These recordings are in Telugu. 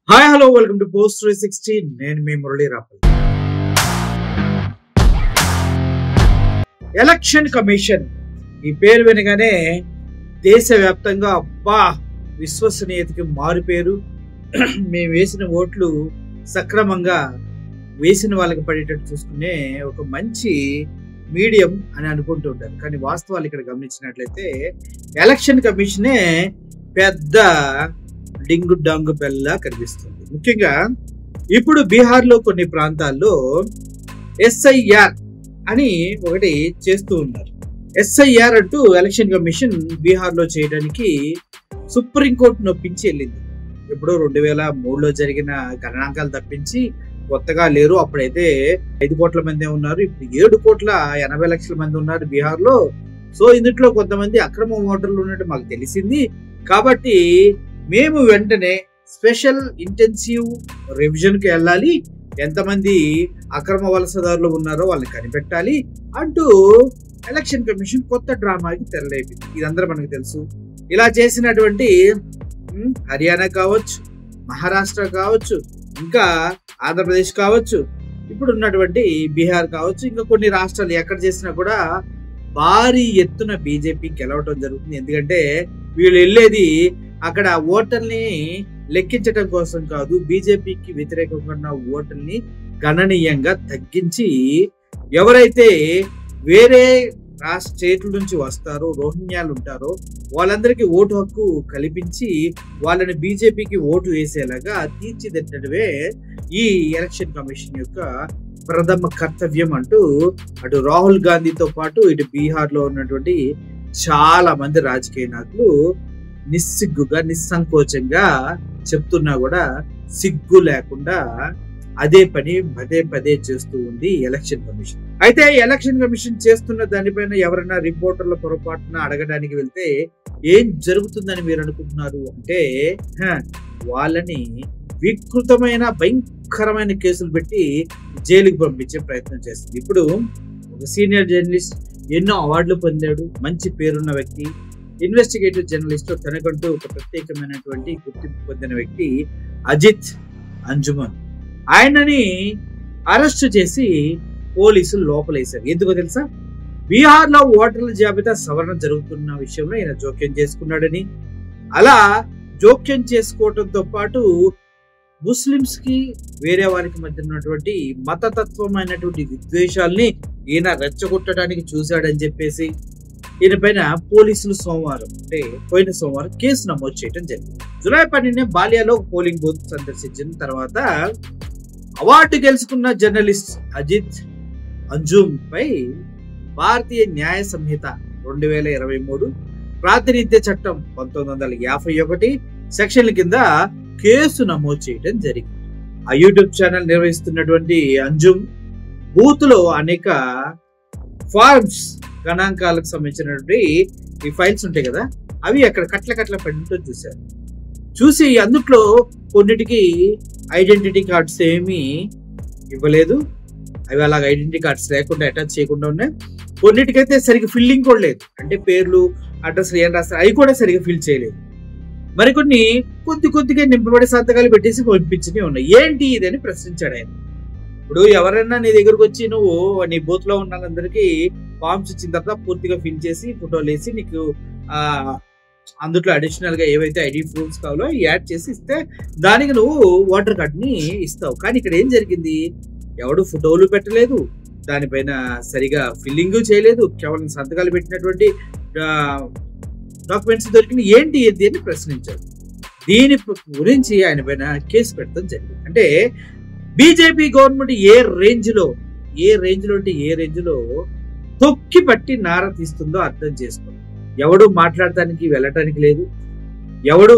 Hi hello welcome to post 360. నేను మీ మురళీ రాపల్. ఎలక్షన్ కమిషన్ ఈ పేరు వినగానే దేశవ్యాప్తంగా అబ్బా విశ్వసనీయతకి మారు పేరు. మేము వేసిన ఓట్లు సక్రమంగా వేసిన వాళ్ళకి పడేటట్టు చూసుకునే ఒక మంచి మీడియం అని అనుకుంటూ ఉంటారు. కానీ వాస్తవాలు ఇక్కడ గమనించినట్లయితే ఎలక్షన్ కమిషనే పెద్ద డింగు డాంగు బెల్లా కనిపిస్తుంది. ముఖ్యంగా ఇప్పుడు బీహార్లో కొన్ని ప్రాంతాల్లో ఎస్ఐఆర్ అని ఒకటి చేస్తూ ఉన్నారు. ఎస్ఐఆర్ అంటూ ఎలక్షన్ కమిషన్ బీహార్లో చేయడానికి సుప్రీంకోర్టు నొప్పించి వెళ్ళింది. ఎప్పుడో 2003లో జరిగిన గణాంకాలు తప్పించి కొత్తగా లేరు. అప్పుడైతే 5 కోట్ల మంది ఉన్నారు, ఇప్పుడు 7,80,00,000 మంది ఉన్నారు బీహార్లో. సో ఇందులో కొంతమంది అక్రమ ఓటర్లు ఉన్నట్టు మాకు తెలిసింది. కాబట్టి మేము వెంటనే స్పెషల్ ఇంటెన్సివ్ రివిజన్ కి వెళ్ళాలి, ఎంతమంది అక్రమ వలసదారులు ఉన్నారో వాళ్ళని కనిపెట్టాలి అంటూ ఎలక్షన్ కమిషన్ కొత్త డ్రామాకి తెరలేపింది. ఇదందరూ మనకు తెలుసు. ఇలా చేసినటువంటి హర్యానా కావచ్చు, మహారాష్ట్ర కావచ్చు, ఇంకా ఆంధ్రప్రదేశ్ కావచ్చు, ఇప్పుడు ఉన్నటువంటి బీహార్ కావచ్చు, ఇంకా కొన్ని రాష్ట్రాలు ఎక్కడ చేసినా కూడా భారీ ఎత్తున బీజేపీ గెలవటం జరుగుతుంది. ఎందుకంటే వీళ్ళు వెళ్ళేది అక్కడ ఓటర్ని లెక్కించడం కోసం కాదు, బీజేపీకి వ్యతిరేకంగా ఉన్న ఓటర్ని గణనీయంగా తగ్గించి ఎవరైతే వేరే స్టేట్ల నుంచి వస్తారో, రోహింగ్యాలు ఉంటారో వాళ్ళందరికీ ఓటు హక్కు కల్పించి వాళ్ళని బీజేపీకి ఓటు వేసేలాగా తీర్చిదిద్దడమే ఈ ఎలక్షన్ కమిషన్ యొక్క ప్రథమ కర్తవ్యం అంటూ అటు రాహుల్ గాంధీతో పాటు ఇటు బీహార్లో ఉన్నటువంటి చాలా మంది రాజకీయ నాయకులు నిస్సిగ్గుగా నిస్సంకోచంగా చెప్తున్నా కూడా సిగ్గు లేకుండా అదే పని పదే పదే చేస్తూ ఉంది ఎలక్షన్ కమిషన్. అయితే ఎలక్షన్ కమిషన్ చేస్తున్న దానిపైన ఎవరైనా రిపోర్టర్ల పొరపాటున అడగడానికి వెళ్తే ఏం జరుగుతుందని మీరు అనుకుంటున్నారు అంటే, వాళ్ళని వికృతమైన భయంకరమైన కేసులు పెట్టి జైలుకి పంపించే ప్రయత్నం చేస్తుంది. ఇప్పుడు ఒక సీనియర్ జర్నలిస్ట్, ఎన్నో అవార్డులు పొందాడు, మంచి పేరున్న వ్యక్తి, ఇన్వెస్టిగేటివ్ జర్నలిస్ట్, తనకంటూ ఒక ప్రత్యేకమైనటువంటి గుర్తింపు పొందిన వ్యక్తి అజిత్ అంజుమన్. ఆయనని అరెస్ట్ చేసి పోలీసులు లోపలేశారు. ఎందుకో తెలుసా? బీహార్లో ఓటర్ల జాబితా సవరణ జరుగుతున్న విషయంలో ఈయన జోక్యం చేసుకున్నాడని, అలా జోక్యం చేసుకోవడంతో పాటు ముస్లింస్ కి వేరే వారికి మధ్య ఉన్నటువంటి మతతత్వమైనటువంటి విద్వేషాలని ఈయన రెచ్చగొట్టడానికి చూశాడని చెప్పేసి ఈయన పైన పోలీసులు పోయిన సోమవారం కేసు నమోదు చేయడం జరిగింది. జూలై 12న బాలియాలో పోలింగ్ బూత్ సందర్శించిన తర్వాత అవార్డు గెలుచుకున్న జర్నలిస్ట్ అజిత్ అంజుమ్ పై భారతీయ న్యాయ సంహిత 2023 ప్రాతినిధ్య చట్టం 1951 సెక్షన్ల కింద కేసు నమోదు చేయడం జరిగింది. ఆ యూట్యూబ్ ఛానల్ నిర్వహిస్తున్నటువంటి అంజుమ్ బూత్ లో అనేక ఫార్మ్స్, గణాంకాలకు సంబంధించినటువంటి ఈ ఫైల్స్ ఉంటాయి కదా, అవి అక్కడ కట్ల పడినట్టు చూసి అందుట్లో కొన్నిటికి ఐడెంటిటీ కార్డ్స్ ఏమీ ఇవ్వలేదు. అవి అలాగ ఐడెంటిటీ కార్డ్స్ లేకుండా అటాచ్ చేయకుండా ఉన్నాయి. కొన్నిటికైతే సరిగ్గా ఫిల్లింగ్ కూడా లేదు, అంటే పేర్లు, అడ్రస్లు ఏం రాస్తారు అవి కూడా సరిగ్గా ఫిల్ చేయలేదు. మరికొన్ని కొద్దిగా నింపబడి సంతకాలు పెట్టేసి పంపించినవి ఉన్నాయి. ఏంటి ఇదని ప్రశ్నించాడు ఆయన. ఇప్పుడు ఎవరైనా నీ దగ్గరకు వచ్చి నువ్వు నీ బూత్ లో ఉన్న వాళ్ళందరికీ ఫార్మ్స్ ఇచ్చిన తర్వాత పూర్తిగా ఫిల్ చేసి ఫోటోలు వేసి నీకు అందులో అడిషనల్ గా ఏవైతే ఐడి ప్రూఫ్స్ కావాలో యాడ్ చేసి ఇస్తే దానికి నువ్వు ఓటర్ కార్డ్ ని ఇస్తావు. కానీ ఇక్కడ ఏం జరిగింది? ఎవడు ఫోటోలు పెట్టలేదు, దానిపైన సరిగా ఫిల్లింగ్ చేయలేదు, కేవలం సంతకాలు పెట్టినటువంటి డాక్యుమెంట్స్ దొరికిన ఏంటి ఏది అని ప్రశ్నించారు. దీని గురించి ఆయన పైన కేసు పెట్టడం జరిగింది. అంటే బీజేపీ గవర్నమెంట్ ఏ రేంజ్ లో తొక్కి పట్టి నార తీస్తుందో అర్థం చేసుకో. ఎవడు మాట్లాడటానికి వెళ్ళటానికి లేదు, ఎవడు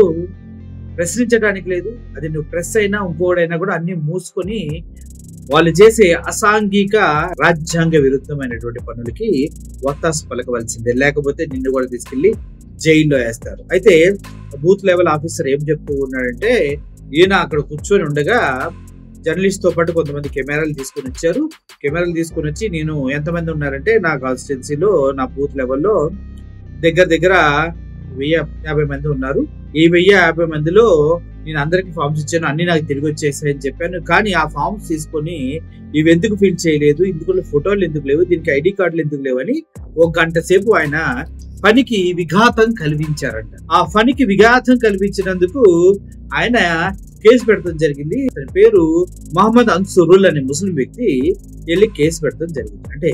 ప్రశ్నించడానికి లేదు. అది నువ్వు ప్రెస్ అయినా ఇంకోడైనా కూడా అన్ని మూసుకొని వాళ్ళు చేసే అసాంఘిక రాజ్యాంగ విరుద్ధమైనటువంటి పనులకి ఒత్తాసు పలకవలసిందే, లేకపోతే నిన్ను కూడా తీసుకెళ్లి జైల్లో వేస్తారు. అయితే బూత్ లెవెల్ ఆఫీసర్ ఏం చెప్తూ ఉన్నాడంటే, ఈయన అక్కడ కూర్చొని ఉండగా జర్నలిస్ట్ తో పాటు కొంతమంది కెమెరాలు తీసుకుని వచ్చారు. కెమెరాలు తీసుకుని వచ్చి నేను ఎంతమంది ఉన్నారంటే నా కాన్స్టిట్యున్సీలో నా బూత్ లెవెల్లో దగ్గర 1050 మంది ఉన్నారు. ఈ 1050 మందిలో నేను అందరికి ఫామ్స్ ఇచ్చాను, అన్ని నాకు తిరిగి వచ్చేసాయని చెప్పాను. కానీ ఆ ఫామ్స్ తీసుకొని ఇవి ఎందుకు ఫిల్ చేయలేదు, ఇందులో ఫోటోలు ఎందుకు లేవు, దీనికి ఐడి కార్డులు ఎందుకు లేవు అని 1 గంట సేపు ఆయన పనికి విఘాతం కల్పించారంట. ఆ పనికి విఘాతం కల్పించినందుకు ఆయన కేసు పెడతాం జరిగింది. అతని పేరు మహమ్మద్ అన్సురుల్ అనే ముస్లిం వ్యక్తి వెళ్ళి కేసు పెడతాం జరిగింది. అంటే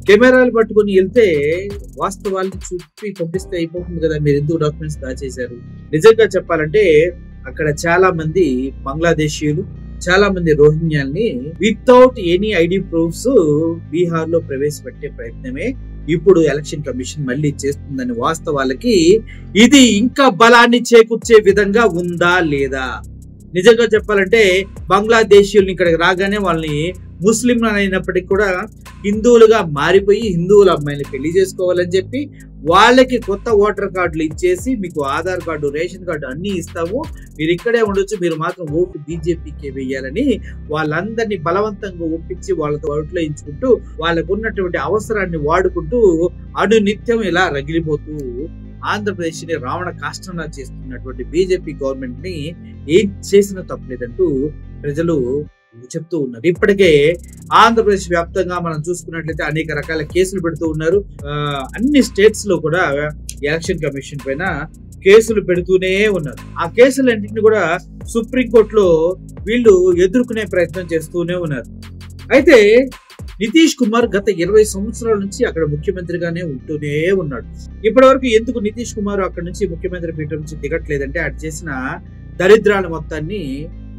కెమెరాలు పట్టుకుని వెళ్తే వాస్తవాలను చూపి పంపిస్తే అయిపోతుంది కదా, మీరు ఎందుకు డాక్యుమెంట్స్ దాచేశారు? నిజంగా చెప్పాలంటే అక్కడ చాలా మంది బంగ్లాదేశీయులు, చాలా మంది రోహింగ్యాల్ని without any ID proofs Bihar లో ప్రవేశపెట్టే ప్రయత్నమే ఇప్పుడు ఎలక్షన్ కమిషన్ మళ్ళీ చేస్తుందని వాస్తవాలకి ఇది ఇంకా బలాన్ని చేకూర్చే విధంగా ఉందా లేదా? నిజంగా చెప్పాలంటే బంగ్లాదేశీయుల్ని ఇక్కడికి రాగానే వాళ్ళని ముస్లిం అయినప్పటికీ కూడా హిందువులుగా మారిపోయి హిందువుల అమ్మాయిని పెళ్లి చేసుకోవాలని చెప్పి వాళ్ళకి కొత్త ఓటర్ కార్డులు ఇచ్చేసి మీకు ఆధార్ కార్డు, రేషన్ కార్డు అన్ని ఇస్తాము, మీరు ఇక్కడే ఉండొచ్చు, మీరు మాత్రం ఓటు బీజేపీకి వేయాలని వాళ్ళందరినీ బలవంతంగా ఒప్పించి వాళ్ళతో ఓట్లు ఎంచుకుంటూ వాళ్ళకు ఉన్నటువంటి అవసరాన్ని వాడుకుంటూ అనునిత్యం ఇలా రగిలిపోతూ ఆంధ్రప్రదేశ్ ని రావణ కాష్టంలా చేస్తున్నటువంటి బీజేపీ గవర్నమెంట్ ని ఏం చేసినా తప్పలేదంటూ ప్రజలు చెప్తూ ఉన్నారు. ఇప్పటికే ఆంధ్రప్రదేశ్ వ్యాప్తంగా మనం చూసుకున్నట్లయితే అనేక రకాల కేసులు పెడుతూ ఉన్నారు. అన్ని స్టేట్స్ లో కూడా ఎలక్షన్ కమిషన్ పైన కేసులు పెడుతూనే ఉన్నారు. ఆ కేసులన్నింటినీ కూడా సుప్రీంకోర్టులో వీళ్ళు ఎదుర్కొనే ప్రయత్నం చేస్తూనే ఉన్నారు. అయితే నితీష్ కుమార్ గత 20 సంవత్సరాల నుంచి అక్కడ ముఖ్యమంత్రిగానే ఉంటూనే ఉన్నాడు. ఇప్పటి వరకు ఎందుకు నితీష్ కుమార్ అక్కడ నుంచి ముఖ్యమంత్రి పీఠం నుంచి దిగట్లేదంటే అటు చేసిన దరిద్రాల మొత్తాన్ని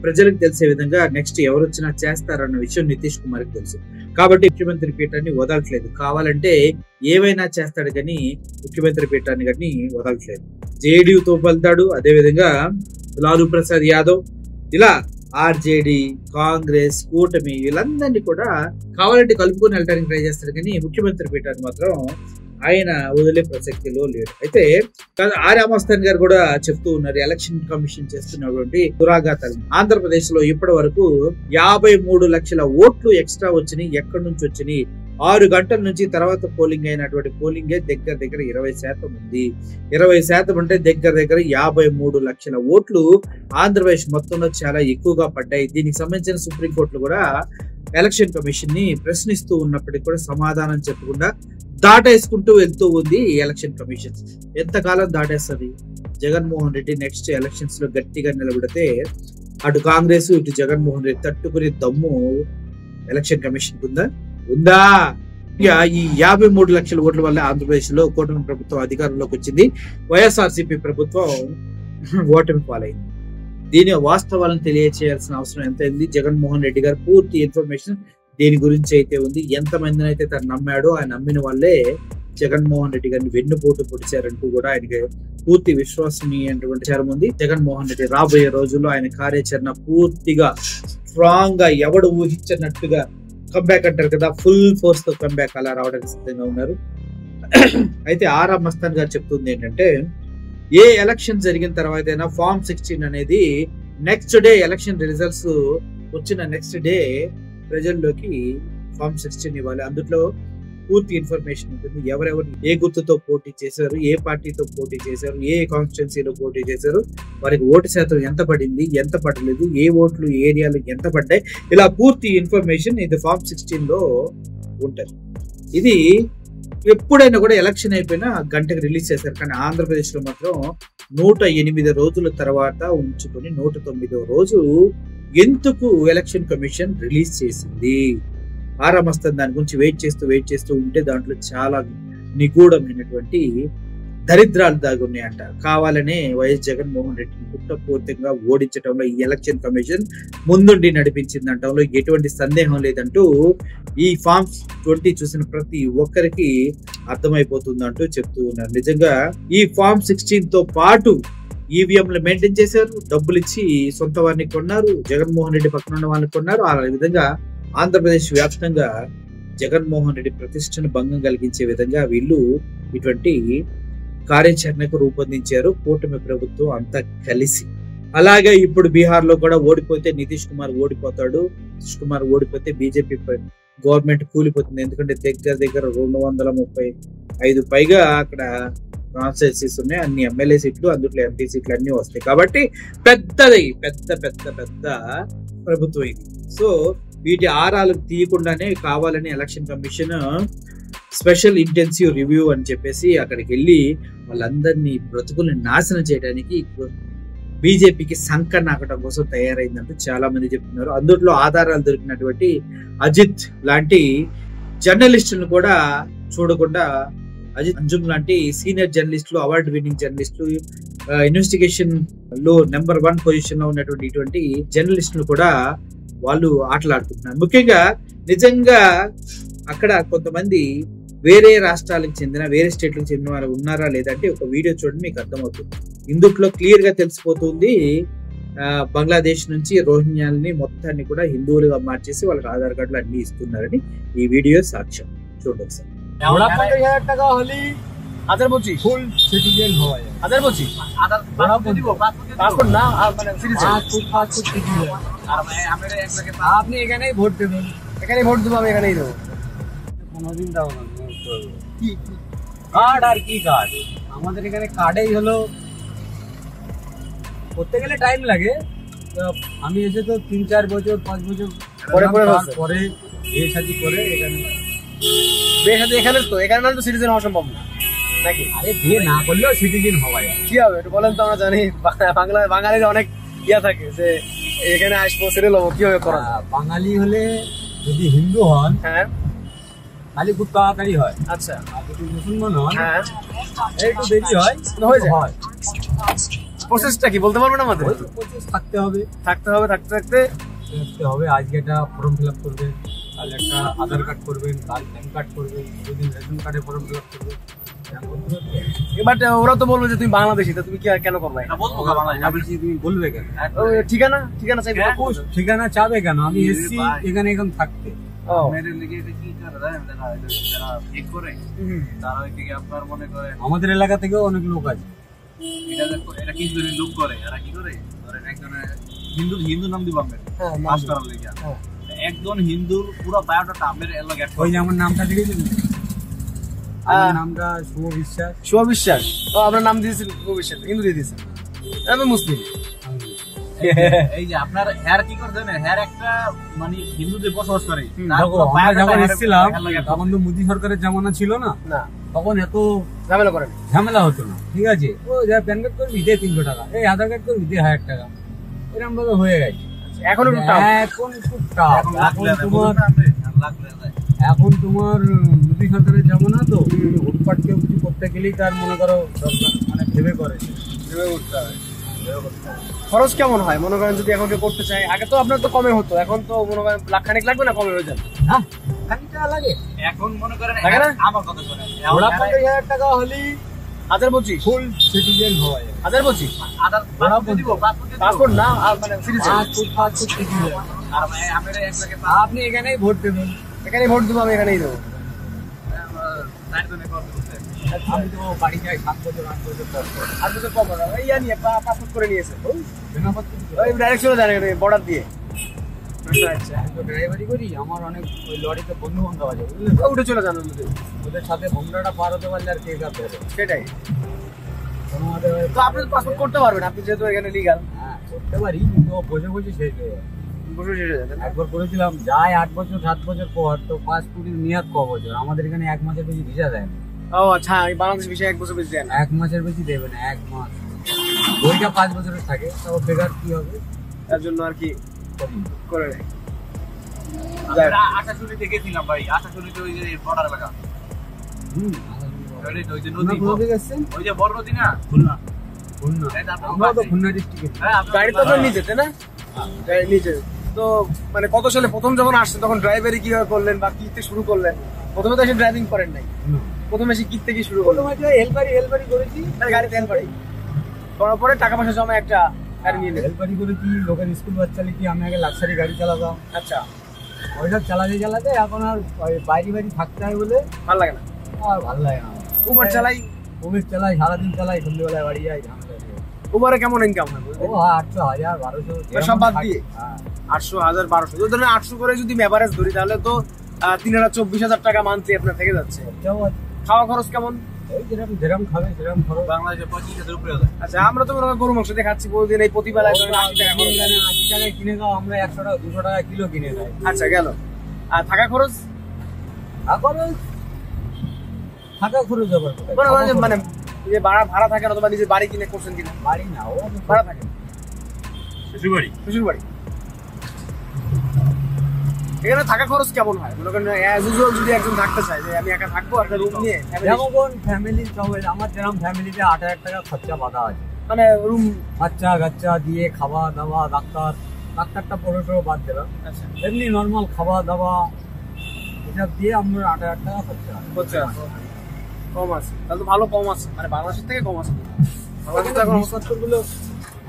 ప్రజలకు తెలిసే విధంగా నెక్స్ట్ ఎవరు వచ్చినా చేస్తారన్న విషయం నితీష్ కుమార్ కి తెలుసు. కాబట్టి ముఖ్యమంత్రి పీఠాన్ని వదలట్లేదు. కావాలంటే ఏవైనా చేస్తాడు కానీ ముఖ్యమంత్రి పీఠాన్ని కానీ వదలట్లేదు. జేడీయూతో వెళ్తాడు, అదేవిధంగా లాలూ ప్రసాద్ యాదవ్, ఇలా ఆర్జేడీ, కాంగ్రెస్, కూటమి వీళ్ళందరినీ కూడా కావాలంటే కలుపుకొని వెళ్ళడానికి ట్రై చేస్తాడు కానీ ముఖ్యమంత్రి పీఠాన్ని మాత్రం ఆయన వదిలే ప్రసక్తిలో లేడు. అయితే ఆర్యామస్తాన్ గారు కూడా చెప్తూ ఉన్నారు, ఎలక్షన్ కమిషన్ చేస్తున్నటువంటి దురాఘాతాలు ఆంధ్రప్రదేశ్ లో ఇప్పటి వరకు 53 లక్షల ఓట్లు ఎక్స్ట్రా వచ్చినాయి. ఎక్కడి నుంచి వచ్చినాయి? 6 గంటల నుంచి తర్వాత పోలింగ్ అయినటువంటి పోలింగే దగ్గర 20% ఉంది. 20% అంటే దగ్గర 53 లక్షల ఓట్లు ఆంధ్రప్రదేశ్ మొత్తంలో చాలా ఎక్కువగా పడ్డాయి. దీనికి సంబంధించిన సుప్రీంకోర్టులో కూడా ఎలక్షన్ కమిషన్ ని ప్రశ్నిస్తూ ఉన్నప్పటికీ కూడా సమాధానం చెప్పకుండా దాటేసుకుంటూ వెళ్తూ ఉంది ఎలక్షన్ కమిషన్. ఎంతకాలం దాటేస్తుంది? జగన్మోహన్ రెడ్డి నెక్స్ట్ ఎలక్షన్స్ లో గట్టిగా నిలబడితే అటు కాంగ్రెస్ ఇటు జగన్మోహన్ రెడ్డి తట్టుకునే దమ్ము ఎలక్షన్ కమిషన్ ఉందా? ఇక ఈ 53 లక్షల ఓట్ల వల్ల ఆంధ్రప్రదేశ్ లో కూటమి ప్రభుత్వం అధికారంలోకి వచ్చింది. వైఎస్ఆర్సీపీ ప్రభుత్వం ఓటమి పాలైంది. దీని వాస్తవాలను తెలియచేయాల్సిన అవసరం ఎంత ఉంది? జగన్మోహన్ రెడ్డి గారు పూర్తి ఇన్ఫర్మేషన్ దేని గురించి అయితే ఉంది, ఎంతమందిని అయితే తను నమ్మాడో ఆ నమ్మిన వాళ్ళే జగన్మోహన్ రెడ్డి గారిని వెన్నుపోటు పొడిచారంటూ కూడా ఆయనకి పూర్తి విశ్వసనీయమైనటువంటి విచారం ఉంది. జగన్మోహన్ రెడ్డి రాబోయే రోజుల్లో ఆయన కార్యాచరణ పూర్తిగా స్ట్రాంగ్ గా ఎవడు ఊహించినట్టుగా కంబ్యాక్ అంటారు కదా, ఫుల్ ఫోర్స్ తో కంబ్యాక్ అలా రావడానికి సిద్ధంగా ఉన్నారు. అయితే ఆర్ఆర్ మస్తాన్ గారు చెప్తుంది ఏంటంటే, ఏ ఎలక్షన్ జరిగిన తర్వాత అయినా ఫామ్ 16 అనేది నెక్స్ట్ డే ఎలక్షన్ రిజల్ట్స్ వచ్చిన నెక్స్ట్ డే ప్రజల్లోకి ఫామ్ 16 ఇవ్వాలి. అందులో పూర్తి ఇన్ఫర్మేషన్ ఉంటుంది. ఎవరెవరు ఏ గుర్తుతో పోటీ చేశారు, ఏ పార్టీతో పోటీ చేశారు, ఏ కాన్స్టిట్యున్సీలో పోటీ చేశారు, వారికి ఓటు శాతం ఎంత పడింది, ఎంత పడలేదు, ఏ ఓట్లు ఏరియాలో ఎంత పడ్డాయి, ఇలా పూర్తి ఇన్ఫర్మేషన్ ఇది ఫామ్ 16 లో ఉంటుంది. ఇది ఎప్పుడైనా కూడా ఎలక్షన్ అయిపోయినా గంటకు రిలీజ్ చేశారు. కానీ ఆంధ్రప్రదేశ్ లో మాత్రం 108 రోజుల తర్వాత ఉంచుకొని 109వ రోజు ఎందుకు ఎలక్షన్ కమిషన్ రిలీజ్ చేసింది? ఆరామస్తాన్ దాని గురించి వెయిట్ చేస్తూ ఉంటే దాంట్లో చాలా నిగూఢమైనటువంటి దరిద్రాలు దాగి ఉన్నాయంట. కావాలనే వైఎస్ జగన్మోహన్ రెడ్డిని కుట్రపూర్తిగా ఓడించడంలో ఈ ఎలక్షన్ కమిషన్ ముందుండి నడిపించిందంటంలో ఎటువంటి సందేహం లేదంటూ ఈ ఫామ్ 20 చూసిన ప్రతి ఒక్కరికి అర్థమైపోతుందంటూ చెప్తూ ఉన్నారు. నిజంగా ఈ ఫామ్ 16 తో పాటు ఈవీఎంలు మెయింటైన్ చేశారు, డబ్బులు ఇచ్చి సొంత వారిని కొన్నారు, జగన్మోహన్ రెడ్డి పక్కన ఉన్న వాళ్ళని కొన్నారు. ఆ విధంగా ఆంధ్రప్రదేశ్ వ్యాప్తంగా జగన్మోహన్ రెడ్డి ప్రతిష్టను భంగం కలిగించే విధంగా వీళ్ళు ఇటువంటి కార్యాచరణకు రూపొందించారు కూటమి ప్రభుత్వం అంతా కలిసి. అలాగే ఇప్పుడు బీహార్ లో కూడా ఓడిపోతే నితీష్ కుమార్ ఓడిపోతాడు. నితీష్ కుమార్ ఓడిపోతే బీజేపీ గవర్నమెంట్ కూలిపోతుంది. ఎందుకంటే దగ్గర 235 పైగా అక్కడ కాన్స్టిట్యూన్సీస్ ఉన్నాయి, అన్ని ఎమ్మెల్యే సీట్లు, అందులో ఎంపీ సీట్లు అన్ని వస్తాయి. కాబట్టి పెద్దది పెద్ద పెద్ద పెద్ద ప్రభుత్వం ఇది. సో వీటి ఆరాలు తీయకుండానే కావాలని election commission special intensive review అని చెప్పేసి అక్కడికి వెళ్ళి వాళ్ళందరినీ బ్రతుకుల్ని నాశనం చేయడానికి బీజేపీకి సంక నాకటం కోసం తయారైందంటూ చాలా మంది చెప్తున్నారు. అందులో ఆధారాలు దొరికినటువంటి అజిత్ లాంటి జర్నలిస్టులను కూడా చూడకుండా, అజిత్ అంజుమ్ లాంటి సీనియర్ జర్నలిస్టులు, అవార్డు విన్నింగ్ జర్నలిస్టులు, ఇన్వెస్టిగేషన్ లో నెంబర్ 1 పొజిషన్ లో ఉన్నటువంటి ఇటువంటి జర్నలిస్టులు కూడా వాళ్ళు ఆటలాడుకుంటున్నారు. ముఖ్యంగా నిజంగా అక్కడ కొంతమంది వేరే రాష్ట్రాలకు చెందిన, వేరే స్టేట్లకు చెందిన వారు ఉన్నారా లేదంటే ఒక వీడియో చూడండి, మీకు అర్థమవుతుంది. ఇందుట్లో క్లియర్ గా తెలిసిపోతుంది బంగ్లాదేశ్ నుంచి రోహింగ్యాలని మొత్తాన్ని కూడా హిందువులుగా మార్చేసి వాళ్ళకి ఆధార్ కార్డులు అన్ని ఇస్తున్నారని ఈ వీడియో సాక్ష్యం. చూడండి సార్. আপনি এখানেই ভোট দেবেন, এখানেই ভোট দেবো আমি, এখানেই দেবো। কোনোদিন দাও না কার্ড, আর কি কার্ড? আমাদের এখানে কার্ডেই হলো, করতে গেলে টাইম লাগে। আমি এসে তো 3-4 বছর 5 বছর পরে বিয়ে শাদী করে এখানে, বিয়ে শাদী এখানে, তো এখানে না তো সিটিজেন হওয়া সম্ভব না নাকি? আরে বিয়ে না করলেও সিটিজেন হওয়া যায়। কি হবে একটু বলেন তো, আমরা জানি বাঙালির অনেক ইয়া থাকে যে এখানে আসবো সেটেল হবো, কিভাবে করা? বাঙালি হলে যদি হিন্দু হন, হ্যাঁ, খালি খুব তাড়াতাড়ি হয়। আচ্ছা, আর যদি মুসলমান হন, হ্যাঁ, একটু দেরি হয়, হয়। প্রসেসটা কি বলতে পারবেন আমাদের? প্রসেস থাকতে হবে, থাকতে হবে। আজকে একটা ফর্ম ফিল আপ করবেন, কাল একটা আধার কার্ড করবেন, কাল প্যান কার্ড করবেন, দুদিন রেশন কার্ডে ফর্ম ফিল আপ করবেন। বাট ওরা তো বলবে যে তুমি বাংলাদেশি, তো তুমি কেন করবে? তুমি বলবে কেন? ঠিকানা চাইবে? ঠিকানা চাবে কেন? আমি এসছি এখানে এখন থাকতে। আমাদের এলাকা থেকেও অনেক লোক আছে। হিন্দু নাম দিব একজন হিন্দুর পুরো বায়োডাটা আমের এলাকা, ওই যে আমার নামটা লিখেছেন, নামটা শুভ বিশ্বাস। শুভ বিশ্বাস, ও আপনার নাম দিয়েছেন শুভ বিশ্বাস, হিন্দু দিয়ে দিয়েছেন, আমি মুসলিম। এই যে আপনার হেয়ার কি করে জানেন, হেয়ার একটা মানে হিন্দুদের বসবাস করে। যখন এসেছিলাম তখন তো মোদী সরকারের জামানা ছিল না, তখন এত ঝামেলা হতো না, ঠিক আছে? ও যা প্যান কার্ড করবি দে 300 টাকা, এই আধার কার্ড করবি দে 1000 টাকা, এরকম ভাবে হয়ে গেছে। এখন খুব টাফ। এখন তোমার মোদী সরকারের জামানা, তো হুটপাট কেউ কিছু করতে গেলেই তার মনে করো মানে ভেবে করে, ভেবে করতে হবে। খরচ কেমন হয় মনে করেন যদি এখন কেউ করতে চায়? আগে তো আপনার তো কমে হতো, এখন তো মনে করেন লাখখানেক লাগবে না, কমে হয়ে যাবে। হ্যাঁ, খানিকটা লাগে এখন, মনে করেন লাগে না? আমার কথা শুনে 50,000 টাকা হলেই আধার বলছি ফুল সিটিজেন হওয়া যায়। আধার বলছি পাসপোর্ট না, আর মানে পাসপোর্ট সিটিজেন। আর আপনি এখানেই ভোট দেবেন, এখানেই ভোট দেবো আমি, এখানেই দেবো। আমি তো বাড়ি যাই 7 বছর 8 বছর পর, 8 বছর পর এই জানি পাসপোর্ট করে নিয়েছে, ওই ডাইরেক্ট চলে যায় বর্ডার দিয়ে। আচ্ছা, ড্রাইভারি করি, আমার অনেক ওই লরিতে বন্ধু বান্ধব আছে, উঠে চলে যান, ওদের সাথে ভোমরাটা পার হতে পারলে আর কে কাছে, সেটাই। তো আপনি পাসপোর্ট করতে পারবেন, আপনি যেহেতু এখানে লিগাল। হ্যাঁ, করতে পারি, কিন্তু বসে বসে শেষ হয়ে যায়। একবার করেছিলাম, যাই 8 বছর 7 বছর পর, তো পাসপোর্টের মেয়াদ ক বছর? আমাদের এখানে 1 মাসের বেশি ভিসা দেয় না। ও আচ্ছা, বাংলাদেশ ভিসা 1 বছর বেশি দেয় না? 1 মাসের বেশি দেবে না, 1 মাস। ওইটা 5 বছরের থাকে, তাও বেকার কি হবে, তার জন্য আর কি করে নেয়। আশাশুনি দেখেছিলাম ভাই, আশাশুনিতে ওই যে বর্ডার এলাকা, ওই যে নদী, ওই যে বড় নদী না, খুলনা। আমরা তো খুলনা ডিস্ট্রিক্টে। গাড়ি তো আপনার নিজে, তাই না? গাড়ি নিজে। তো মানে কত সালে প্রথম যখন আসছেন তখন ড্রাইভারি কিভাবে করলেন বা কি থেকে শুরু করলেন? প্রথমে তো এসে ড্রাইভিং করেন নাই, প্রথমে এসে কি থেকে শুরু করলেন? প্রথমে হেলপারি করেছি, গাড়িতে হেলপারি করার পরে টাকা পয়সা জমা একটা গাড়ি নিয়ে হেলপারি করেছি। লোকের স্কুল বাচ্চা লিখি, আমি আগে লাক্সারি গাড়ি চালাতাম। আচ্ছা, ওইসব চালাতে এখন আর বাইরে থাকতে হয় বলে ভালো লাগে না, আর ভালো লাগে না। উবার চালাই সারাদিন চালাই, সন্ধ্যেবেলায় বাড়ি যাই। উবারে কেমন ইনকাম হয়? ও 800, 1000, 1200 সব বাদ দিয়ে। 800, 1000, 1200 তো ধরেন 800 করে যদি এভারেজ ধরি, তাহলে তো 3,24,000 টাকা মান্থলি আপনার থেকে যাচ্ছে। খাওয়া খরচ কেমন? যেরকম খাবে সেরকম খরচ বাংলাদেশে 25,000 উপরে আছে। আচ্ছা আমরা তো গরু মাংস দিয়ে খাচ্ছি প্রতিদিন, এই প্রতিবেলায় 80 টাকায় কিনে খাও, আমরা 100 টাকা 200 টাকা কিলো কিনে খাই। আচ্ছা গেল। আর থাকা খরচ? থাকা খরচ আবার মানে যে ভাড়া থাকে অথবা নিজের বাড়ি কিনে করছেন কিনা? বাড়ি না, ও ভাড়া থাকে। শ্বশুর বাড়ি। এখানে থাকা খরচ কেমন হয়? মনে করেন যদি একজন থাকতে চায় যে আমি একা থাকবো একটা রুম নিয়ে, যেমন ফ্যামিলি আমার যেরকম ফ্যামিলিতে 8,000 টাকা খরচা বাঁধা আছে, মানে রুম বাচ্চা দিয়ে খাওয়া দাওয়া, ডাক্তারটা পড়ে বাদ দিলাম, এমনি নর্মাল খাওয়া দাওয়া এসব দিয়ে আমরা 8,000 টাকা খরচা কম আছে। তাহলে তো ভালো কম আছে, মানে বাংলাদেশের থেকে কম আছে। গুলো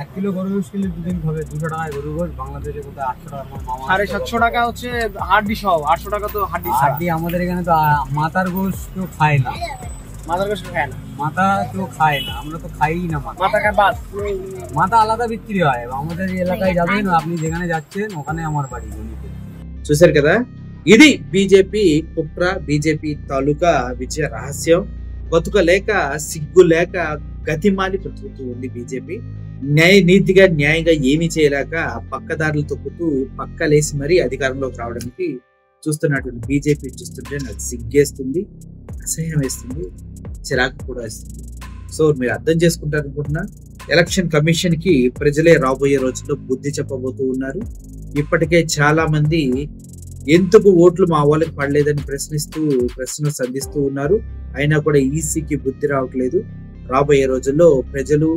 1 কিলো গরু গোশ কিনলে 2 দিন খাবে, 200 টাকায় গরু গোশ। বাংলাদেশে কোথায় 800 টাকা, আমার মামা 750 টাকা হচ্ছে হাড্ডি সহ, 800 টাকা তো হাড্ডি। আমাদের এখানে তো মাথার গোশ কেউ খায় না, মাথার গোশ খায় না, মাথা কেউ খায় না, আমরা তো খাই না। মাথা খায় বাদ, মাথা আলাদা বিক্রি হয়। আমাদের এলাকায় যাবেন, আপনি যেখানে যাচ্ছেন ওখানে আমার বাড়ি। చూశారు కదా, ఇది బీజేపీ కుట్ర, బీజేపీ తాలూకా విజయ రహస్యం. బతుకలేక సిగ్గు లేక గతిమాలి బ్రతుకుతూ ఉంది బీజేపీ. నీతిగా న్యాయంగా ఏమీ చేయలేక పక్కదారులు తొక్కుతూ పక్కలేసి మరీ అధికారంలోకి రావడానికి చూస్తున్నటువంటి బీజేపీ చూస్తుంటే నాకు సిగ్గేస్తుంది, అసహ్యం వేస్తుంది, చిరాకు కూడా వేస్తుంది. సో మీరు అర్థం చేసుకుంటారు అనుకుంటున్నా, ఎలక్షన్ కమిషన్ కి ప్రజలే రాబోయే రోజుల్లో బుద్ధి చెప్పబోతూ ఉన్నారు. ఇప్పటికే చాలా మంది ఎందుకు ఓట్లు మా వాళ్ళకి పడలేదని ప్రశ్నలు సంధిస్తూ ఉన్నారు. అయినా కూడా ఈసీకి బుద్ధి రావట్లేదు. రాబోయే రోజుల్లో ప్రజలు,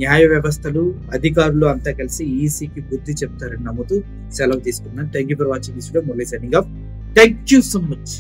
న్యాయ వ్యవస్థలు, అధికారులు అంతా కలిసి ఈసీకి బుద్ధి చెప్తారని నమ్ముతూ సెలవు తీసుకున్నాను. Thank you for watching this video. Murali signing off. Thank you so much.